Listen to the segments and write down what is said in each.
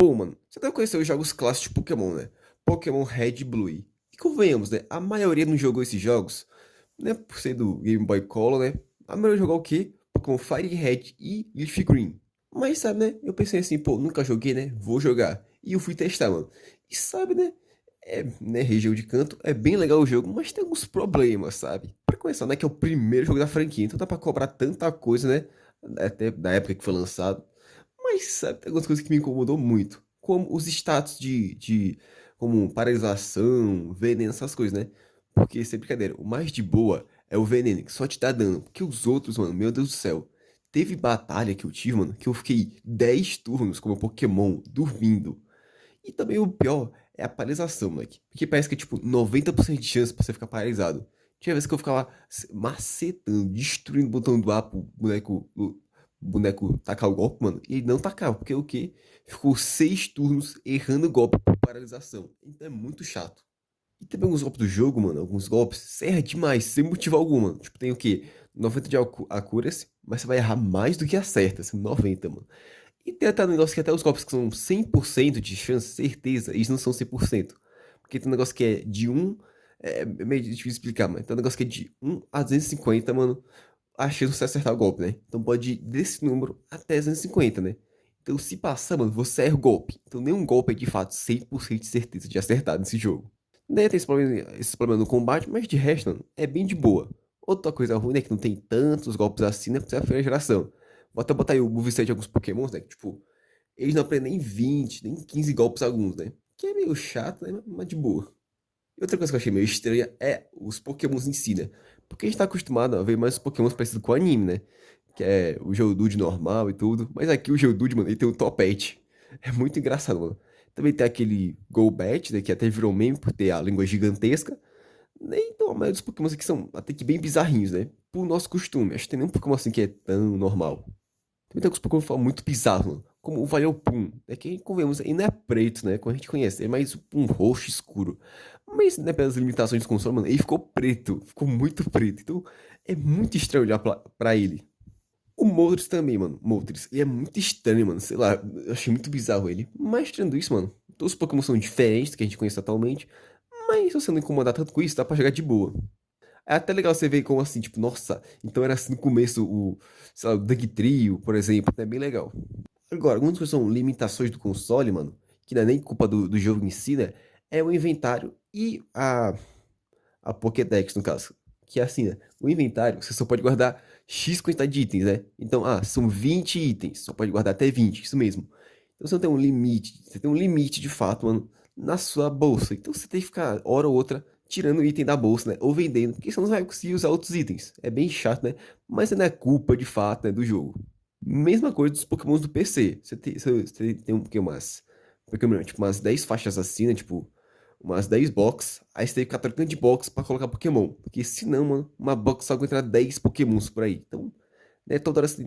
Pô, mano, você deve conhecer os jogos clássicos de Pokémon, né? Pokémon Red e Blue. E convenhamos, né? A maioria não jogou esses jogos, né? Por ser do Game Boy Color, né? A maioria jogou o quê? Pokémon Fire Red e Leaf Green. Mas sabe, né? Eu pensei assim, pô, nunca joguei, né? Vou jogar. E eu fui testar, mano. E sabe, né? Né, região de canto, é bem legal o jogo, mas tem alguns problemas, sabe? Pra começar, né? Que é o primeiro jogo da franquia, então dá pra cobrar tanta coisa, né? Até da época que foi lançado. Mas sabe, tem algumas coisas que me incomodou muito. Como os status como paralisação, veneno, essas coisas, né? Porque, sem brincadeira, o mais de boa é o veneno, que só te dá dano. Porque os outros, mano, meu Deus do céu. Teve batalha que eu tive, mano, que eu fiquei 10 turnos como Pokémon dormindo. E também o pior é a paralisação, moleque. Porque parece que é tipo 90% de chance pra você ficar paralisado. Tinha vezes que eu ficava macetando, destruindo o botão do A pro boneco tacar o golpe, mano. E ele não tacava, porque o quê? Ficou 6 turnos errando o golpe por paralisação. Então é muito chato. E também alguns golpes do jogo, mano, alguns golpes, você erra demais, sem motivo algum, mano. Tipo, tem o quê? 90 de accuracy, mas você vai errar mais do que acerta, assim, 90, mano. E tem até um negócio que até os golpes que são 100% de chance, certeza, eles não são 100%. Porque tem um negócio que é de um, é meio difícil explicar, mas tem um negócio que é de 1 a 250, mano, a chance de você acertar o golpe, né? Então pode ir desse número até 250, né? Então se passar, mano, você erra o golpe. Então nenhum golpe é de fato 100% de certeza de acertar nesse jogo. Daí tem esse problema no combate, mas de resto, mano, é bem de boa. Outra coisa ruim é que não tem tantos golpes assim, né? Porque você é a primeira geração. Vou até botar aí o moveset de alguns pokémons, né? Que, tipo, eles não aprendem nem 20, nem 15 golpes alguns, né? Que é meio chato, né? Mas de boa. E outra coisa que eu achei meio estranha é os pokémons em si, né? Porque a gente tá acostumado a ver mais os pokémons parecidos com o anime, né? Que é o Geodude normal e tudo. Mas aqui o Geodude, mano, ele tem o Topete. É muito engraçado, mano. Também tem aquele Golbat, né? Que até virou meme por ter a língua gigantesca. Então, a maioria dos pokémons aqui são até que bem bizarrinhos, né? Por nosso costume. Acho que tem nenhum pokémon assim que é tão normal. Também tem alguns Pokémon que falam muito bizarros, mano. Como o Vileplume. É que, convenhamos, ele não é preto, né? Como a gente conhece. É mais um roxo escuro. Mas, né, pelas limitações do console, mano, ele ficou preto. Ficou muito preto. Então, é muito estranho olhar pra ele. O Moltres também, mano. Moltres. Ele é muito estranho, mano. Sei lá, eu achei muito bizarro ele. Mas, tirando isso, mano, todos os Pokémon são diferentes do que a gente conhece atualmente. Mas, se você não incomodar tanto com isso, dá pra jogar de boa. É até legal você ver como assim, tipo, nossa, então era assim no começo sei lá, o Doug Trio, por exemplo, é bem legal. Agora, algumas coisas são limitações do console, mano, que não é nem culpa do jogo em si, né? É o inventário e a Pokédex, no caso. Que é assim, né? O inventário, você só pode guardar X quantidade de itens, né? Então, são 20 itens, só pode guardar até 20, isso mesmo. Então você não tem um limite, você tem um limite de fato, mano, na sua bolsa. Então você tem que ficar, hora ou outra, tirando item da bolsa, né? Ou vendendo, porque senão você não vai conseguir usar outros itens. É bem chato, né? Mas não é culpa, de fato, né, do jogo. Mesma coisa dos Pokémons do PC. Você tem um, que umas, Pokémon, tipo, umas 10 faixas assim, né? Tipo, umas 10 box. Aí você tem que ficar trocando de box pra colocar Pokémon. Porque senão, mano, uma box só aguenta 10 Pokémons por aí. Então, né, toda hora você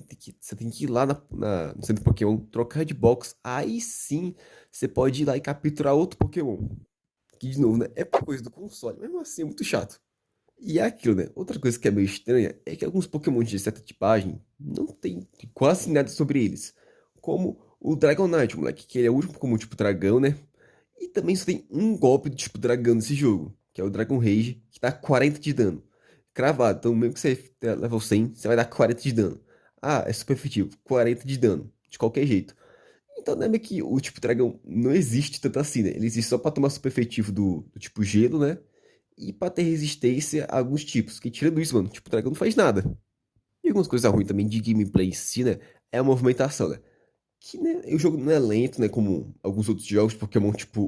tem que ir lá no centro Pokémon, trocar de box. Aí sim, você pode ir lá e capturar outro Pokémon. Que, de novo, né, é por coisa do console. Mesmo assim, é muito chato. E é aquilo, né? Outra coisa que é meio estranha é que alguns Pokémon de certa tipagem não tem quase nada sobre eles. Como o Dragonite, moleque, que ele é o último Pokémon tipo dragão, né? E também só tem um golpe do tipo dragão nesse jogo, que é o Dragon Rage, que dá 40 de dano. Cravado, então mesmo que você tenha level 100, você vai dar 40 de dano. Ah, é super efetivo, 40 de dano, de qualquer jeito. Então lembra que o tipo dragão não existe tanto assim, né? Ele existe só pra tomar super efetivo do tipo gelo, né? E pra ter resistência a alguns tipos. Que tirando isso, mano, tipo, o dragão não faz nada. E algumas coisas ruins também de gameplay em si, né? É a movimentação, né? Que né, o jogo não é lento, né? Como alguns outros jogos de Pokémon, tipo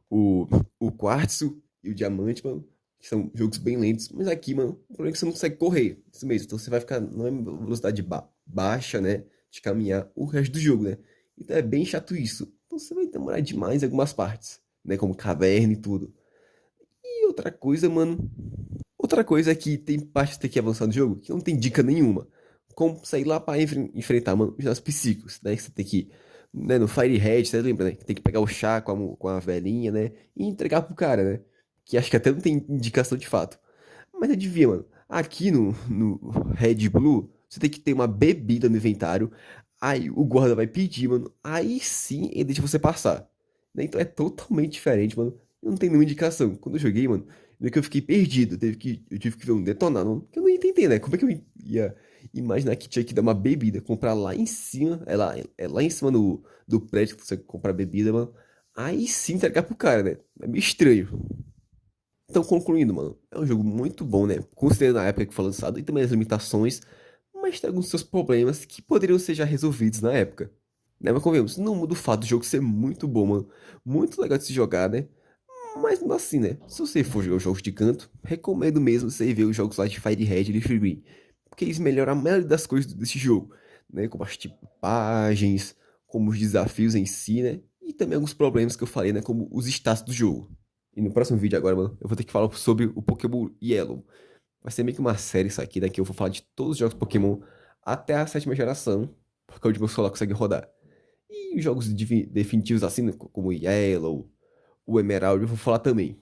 o, o Quartzo e o Diamante, mano. Que são jogos bem lentos. Mas aqui, mano, o problema é que você não consegue correr. Isso mesmo. Então você vai ficar numa velocidade baixa, né? De caminhar o resto do jogo, né? Então é bem chato isso. Então você vai demorar demais em algumas partes, né? Como caverna e tudo. E outra coisa, mano. Outra coisa é que tem parte que tem que avançar no jogo que não tem dica nenhuma. Como sair lá pra enfrentar, mano, os nossos psíquicos, né? Que você tem que, né, no Fire Red, você lembra, né? Que tem que pegar o chá com a velhinha, né? E entregar pro cara, né? Que acho que até não tem indicação de fato. Mas adivinha, mano. Aqui no Red Blue, você tem que ter uma bebida no inventário. Aí o guarda vai pedir, mano. Aí sim ele deixa você passar. Né? Então é totalmente diferente, mano. Não tem nenhuma indicação. Quando eu joguei, mano, meio que eu fiquei perdido. Eu tive que ver um detonar, não. Porque eu não ia entender, né? Como é que eu ia imaginar que tinha que dar uma bebida, comprar lá em cima, é lá em cima do prédio que você comprar bebida, mano. Aí sim entregar pro cara, né? É meio estranho. Então, concluindo, mano, é um jogo muito bom, né? Considerando a época que foi lançado e também as limitações, mas tem alguns seus problemas que poderiam ser já resolvidos na época. Né? Mas convenhamos, não muda o fato do jogo ser muito bom, mano. Muito legal de se jogar, né? Mas mesmo assim, né? Se você for jogar os jogos de canto, recomendo mesmo você ver os jogos lá de Fire Red e Leaf Green. Porque eles melhoram a maioria das coisas desse jogo, né? Como as tipagens, como os desafios em si, né? E também alguns problemas que eu falei, né? Como os status do jogo. E no próximo vídeo agora, mano, eu vou ter que falar sobre o Pokémon Yellow. Vai ser meio que uma série isso aqui, né? Que eu vou falar de todos os jogos Pokémon até a sétima geração, porque é onde meu celular consegue rodar. E os jogos definitivos assim, né, como o Yellow, o Emerald, eu vou falar também.